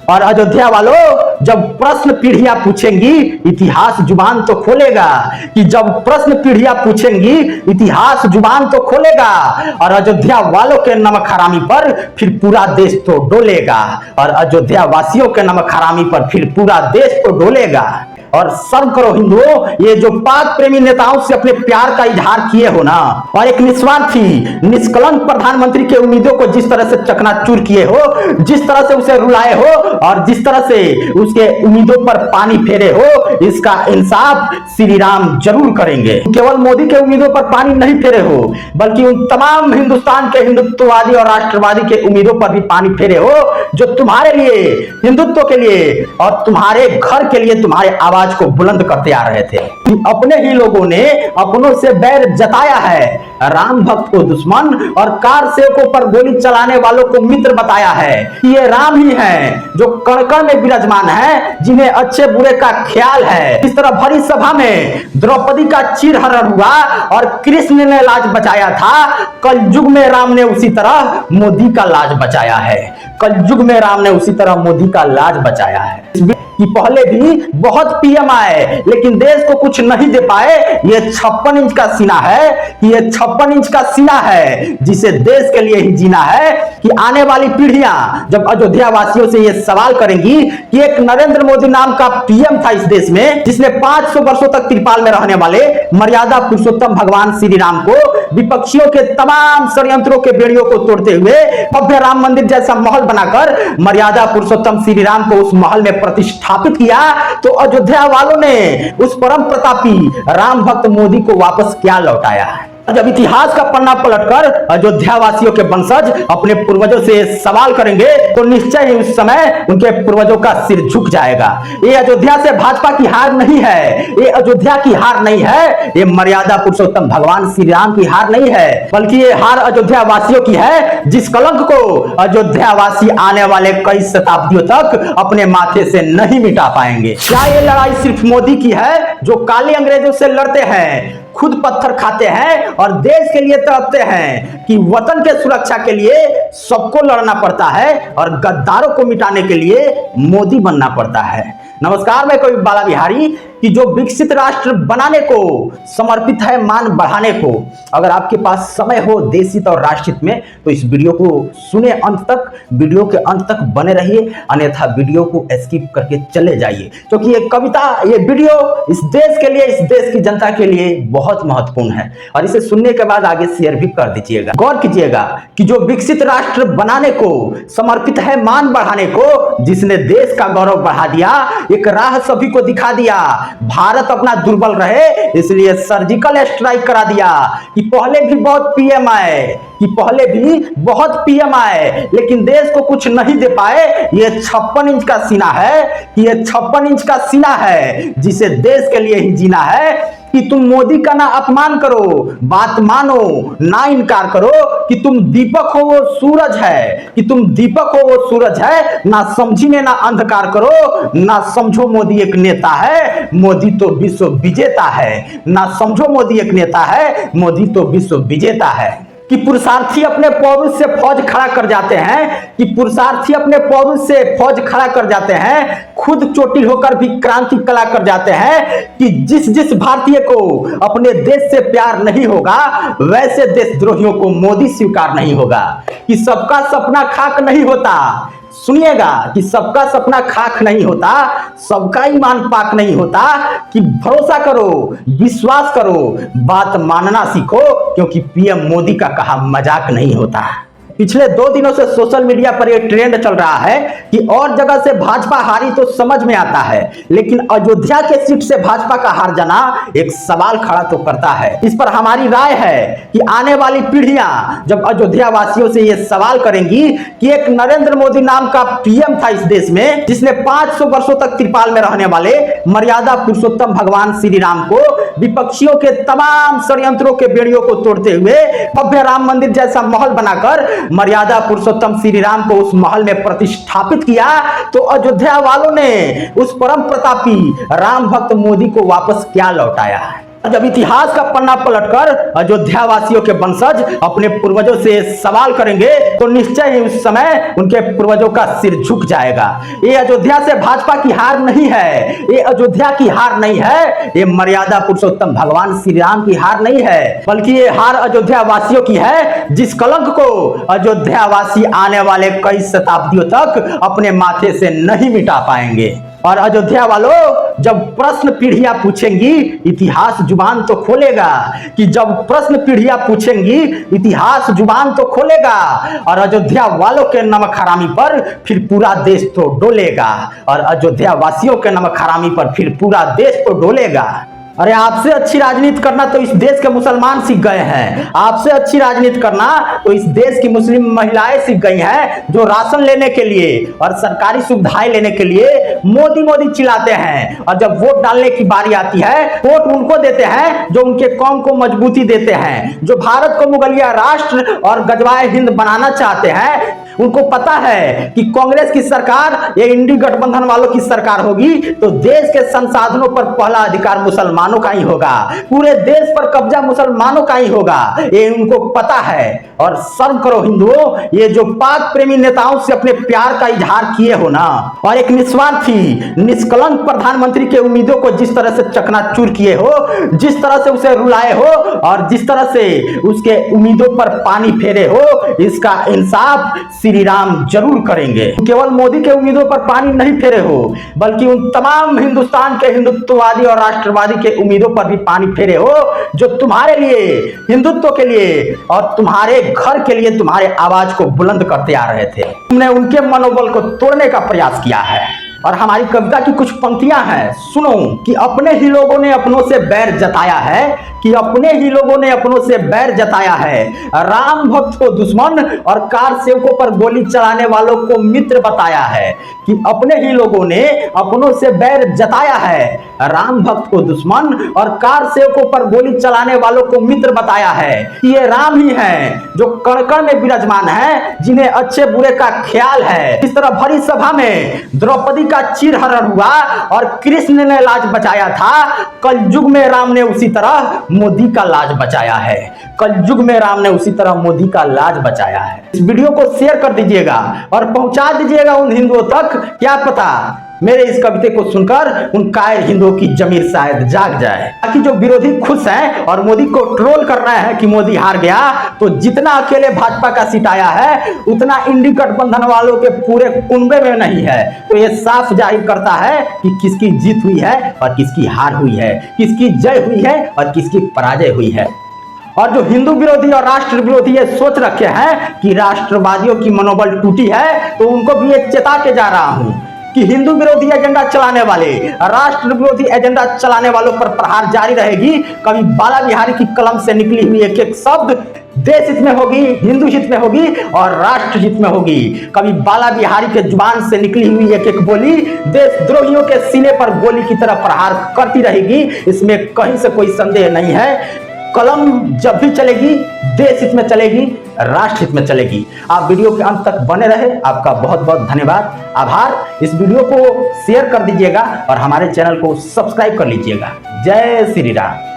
और अयोध्या वालों, जब प्रश्न पीढ़ियां पूछेंगी इतिहास जुबान तो खोलेगा, कि जब प्रश्न पीढ़ियां पूछेंगी इतिहास जुबान तो खोलेगा, और अयोध्या वालों के नमक हरामी पर फिर पूरा देश तो डोलेगा, और अयोध्या वासियों के नमक हरामी पर फिर पूरा देश तो डोलेगा। और शर्म करो हिंदुओं, ये जो पाक प्रेमी नेताओं से अपने प्यार का इजहार किए हो ना, और एक निस्वार्थी निष्कलंक प्रधानमंत्री के उम्मीदों को जिस तरह से चकनाचूर किए हो, जिस तरह से उसे रुलाए हो, और जिस तरह से उसके उम्मीदों पर पानी फेरे हो, इसका इंसाफ श्री राम जरूर करेंगे। केवल मोदी के उम्मीदों पर पानी नहीं फेरे हो, बल्कि उन तमाम हिंदुस्तान के हिंदुत्ववादी और राष्ट्रवादी के उम्मीदों पर भी पानी फेरे हो, जो तुम्हारे लिए, हिंदुत्व के लिए और तुम्हारे घर के लिए तुम्हारे आवाज को बुलंद करते आ रहे थे। अपने ही लोगों ने अपनों से बैर जताया है, राम भक्त को दुश्मन और कार सेवकों पर गोली चलाने वालों को मित्र बताया है। ये राम ही हैं जो कण-कण में विराजमान हैं, जिन्हें अच्छे बुरे का ख्याल है। इस तरह भरी सभा में द्रौपदी का चीरहरण हुआ और कृष्ण ने लाज बचाया था, कलयुग में राम ने उसी तरह मोदी का लाज बचाया है। कलयुग में राम ने उसी तरह मोदी का लाज बचाया है कि पहले भी बहुत पीएम आए लेकिन देश को कुछ नहीं दे पाए। ये 56 इंच का सीना है, कि ये 56 इंच का सीना है जिसे देश के लिए ही जीना है। कि आने वाली पीढ़ियां जब अयोध्या वासियों से ये सवाल करेंगी कि एक नरेंद्र मोदी नाम का पीएम था इस देश में, जिसने 500 वर्षों तक त्रिपाल में रहने वाले मर्यादा पुरुषोत्तम भगवान श्री राम को विपक्षियों के तमाम षड्यंत्रों के बेड़ियों को तोड़ते हुए भव्य राम मंदिर जैसा महल बनाकर मर्यादा पुरुषोत्तम श्री राम को उस महल में प्रतिष्ठापित किया, तो अयोध्या वालों ने उस परम प्रतापी राम भक्त मोदी को वापस क्या लौटाया है। जब इतिहास का पन्ना पलटकर अयोध्या वासियों के वंशज अपने पूर्वजों से सवाल करेंगे तो निश्चय ही उस समय उनके पूर्वजों का सिर झुक जाएगा। ये अयोध्या से भाजपा की हार नहीं है, ये अयोध्या की हार नहीं है, ये मर्यादा पुरुषोत्तम भगवान श्री राम की हार नहीं है, बल्कि ये हार अयोध्या वासियों की है, जिस कलंक को अयोध्या वासी आने वाले कई शताब्दियों तक अपने माथे से नहीं मिटा पाएंगे। क्या ये लड़ाई सिर्फ मोदी की है जो काले अंग्रेजों से लड़ते हैं, खुद पत्थर खाते हैं और देश के लिए तड़पते हैं, कि वतन के सुरक्षा के लिए सबको लड़ना पड़ता है और गद्दारों को मिटाने के लिए मोदी बनना पड़ता है। नमस्कार, मैं कवि बाला बिहारी, कि जो विकसित राष्ट्र बनाने को समर्पित है मान बढ़ाने को। अगर आपके पास समय हो देशहित और राष्ट्रहित में तो इस वीडियो को सुने अंत तक, वीडियो के अंत तक बने रहिए, अन्यथा वीडियो को स्किप करके चले जाइए, क्योंकि ये कविता, ये वीडियो इस देश के लिए, इस देश की जनता के लिए बहुत महत्वपूर्ण है। और इसे सुनने के बाद आगे शेयर भी कर दीजिएगा। गौर कीजिएगा कि जो विकसित राष्ट्र बनाने को समर्पित है मान बढ़ाने को, जिसने देश का गौरव बढ़ा दिया, एक राह सभी को दिखा दिया, भारत अपना दुर्बल रहे इसलिए सर्जिकल स्ट्राइक करा दिया। कि पहले भी बहुत पीएम आए, कि पहले भी बहुत पीएम आए लेकिन देश को कुछ नहीं दे पाए। ये 56 इंच का सीना है, कि ये 56 इंच का सीना है जिसे देश के लिए ही जीना है। कि तुम मोदी का ना अपमान करो, बात मानो, ना इनकार करो, कि तुम दीपक हो वो सूरज है, कि तुम दीपक हो वो सूरज है, ना समझीने ना अंधकार करो, ना समझो मोदी एक नेता है, मोदी तो विश्व विजेता है, ना समझो मोदी एक नेता है, मोदी तो विश्व विजेता है। कि पुरुषार्थी अपने पौरुष से फौज खड़ा कर जाते हैं, कि पुरुषार्थी अपने पौरुष से फौज खड़ा कर जाते हैं, खुद चोटिल होकर भी क्रांति कला कर जाते हैं। कि जिस जिस भारतीय को अपने देश से प्यार नहीं होगा वैसे देशद्रोहियों को मोदी स्वीकार नहीं होगा। कि सबका सपना खाक नहीं होता, सुनिएगा, कि सबका सपना खाक नहीं होता, सबका ईमान पाक नहीं होता। कि भरोसा करो, विश्वास करो, बात मानना सीखो, क्योंकि पीएम मोदी का कहा मजाक नहीं होता। पिछले 2 दिनों से सोशल मीडिया पर यह ट्रेंड चल रहा है कि और जगह से भाजपा हारी तो समझ में आता है, लेकिन अयोध्या के सीट से भाजपा का हार जाना एक सवाल खड़ा तो करता है। इस पर हमारी राय है कि आने वाली पीढ़ियां जब अयोध्या वासियों से यह सवाल करेंगी कि एक नरेंद्र मोदी नाम का पीएम था इस देश में, जिसने 500 वर्षों तक त्रिपाल में रहने वाले मर्यादा पुरुषोत्तम भगवान श्री राम को विपक्षियों के तमाम षड्यंत्रों के बेड़ियों को तोड़ते हुए भव्य राम मंदिर जैसा महल बनाकर मर्यादा पुरुषोत्तम श्री राम को उस महल में प्रतिष्ठापित किया, तो अयोध्या वालों ने उस परम प्रतापी राम भक्त मोदी को वापस क्या लौटाया है। जब इतिहास का पन्ना पलटकर अयोध्या वासियों के वंशज अपने पूर्वजों से सवाल करेंगे तो निश्चय ही उस समय उनके पूर्वजों का सिर झुक जाएगा। ये अयोध्या से भाजपा की हार नहीं है, ये अयोध्या की हार नहीं है, ये मर्यादा पुरुषोत्तम भगवान श्री राम की हार नहीं है, बल्कि ये हार अयोध्या वासियों की है, जिस कलंक को अयोध्या वासी आने वाले कई शताब्दियों तक अपने माथे से नहीं मिटा पाएंगे। और अयोध्या वालों, जब प्रश्न पीढ़ियां पूछेंगी इतिहास जुबान तो खोलेगा, कि जब प्रश्न पीढ़ियां पूछेंगी इतिहास जुबान तो खोलेगा, और अयोध्या वालों के नमक हरामी पर फिर पूरा देश तो डोलेगा, और अयोध्या वासियों के नमक हरामी पर फिर पूरा देश तो डोलेगा। अरे आपसे अच्छी राजनीति करना तो इस देश के मुसलमान सीख गए हैं, आपसे अच्छी राजनीति करना तो इस देश की मुस्लिम महिलाएं सीख गई हैं, जो राशन लेने के लिए और सरकारी सुविधाएं लेने के लिए मोदी मोदी चिल्लाते हैं, और जब वोट डालने की बारी आती है वोट उनको देते हैं जो उनके कौम को मजबूती देते हैं, जो भारत को मुगलिया राष्ट्र और गजवाए हिंद बनाना चाहते हैं। उनको पता है कि कांग्रेस की सरकार या इंडी गठबंधन वालों की सरकार होगी तो देश के संसाधनों पर पहला अधिकार मुसलमानों का ही होगा, पूरे देश पर कब्जा मुसलमानों का ही होगा, ये उनको पता है। और शर्म करो हिंदुओं, ये जो पाक प्रेमी नेताओं से अपने प्यार का इजहार किए हो ना, और एक निस्वार्थी निष्कलंक प्रधानमंत्री के उम्मीदों को जिस तरह से चकनाचूर किए हो, जिस तरह से उसे रुलाए हो, और जिस तरह से उसके उम्मीदों पर पानी फेरे हो, इसका इंसाफ श्री राम जरूर करेंगे। केवल मोदी के उम्मीदों पर पानी नहीं फेरे हो, बल्कि उन तमाम हिंदुस्तान के हिंदुत्ववादी और राष्ट्रवादी के उम्मीदों पर भी पानी फेरे हो, जो तुम्हारे लिए, हिंदुत्व के लिए और तुम्हारे घर के लिए तुम्हारे आवाज को बुलंद करते आ रहे थे। तुमने उनके मनोबल को तोड़ने का प्रयास किया है। और हमारी कविता की कुछ पंक्तियां हैं, सुनो। कि अपने ही लोगों ने अपनों से बैर जताया है, कि अपने ही लोगों ने अपनों से बैर जताया है, राम भक्त को दुश्मन और कार सेवकों पर गोली चलाने वालों को मित्र बताया है। कि अपने ही लोगों ने अपनों से बैर जताया है, राम भक्त को दुश्मन और कार सेवकों पर गोली चलाने वालों को मित्र बताया है। कि ये राम ही हैं जो कण कण में विराजमान है, जिन्हें अच्छे बुरे का ख्याल है। इस तरह भरी सभा में द्रौपदी का चीरहरण हुआ और कृष्ण ने लाज बचाया था, कलयुग में राम ने उसी तरह मोदी का लाज बचाया है। कलयुग में राम ने उसी तरह मोदी का लाज बचाया है। इस वीडियो को शेयर कर दीजिएगा और पहुंचा दीजिएगा उन हिंदुओं तक, क्या पता मेरे इस कविते को सुनकर उन कायर हिंदुओं की जमीर शायद जाग जाए। ताकि जो विरोधी खुश हैं और मोदी को ट्रोल कर रहे हैं कि मोदी हार गया, तो जितना अकेले भाजपा का सीट आया है उतना इंडी गठबंधन वालों के पूरे कुनबे में नहीं है। तो ये साफ जाहिर करता है कि किसकी जीत हुई है और किसकी हार हुई है, किसकी जय हुई है और किसकी पराजय हुई है। और जो हिंदू विरोधी और राष्ट्र विरोधी ये सोच रखे हैं कि राष्ट्रवादियों की मनोबल टूटी है, तो उनको भी ये चेता के जा रहा हूं कि हिंदू विरोधी एजेंडा चलाने वाले, राष्ट्र विरोधी एजेंडा चलाने वालों पर प्रहार जारी रहेगी। कभी बाला बिहारी की कलम से निकली हुई एक एक शब्द देश हित में होगी, हिंदू हित में होगी और राष्ट्र हित में होगी। कभी बाला बिहारी के जुबान से निकली हुई एक एक बोली देशद्रोहियों के सीने पर गोली की तरह प्रहार करती रहेगी, इसमें कहीं से कोई संदेह नहीं है। कलम जब भी चलेगी देश हित में चलेगी, राष्ट्र हित में चलेगी। आप वीडियो के अंत तक बने रहे, आपका बहुत बहुत धन्यवाद, आभार। इस वीडियो को शेयर कर दीजिएगा और हमारे चैनल को सब्सक्राइब कर लीजिएगा। जय श्री राम।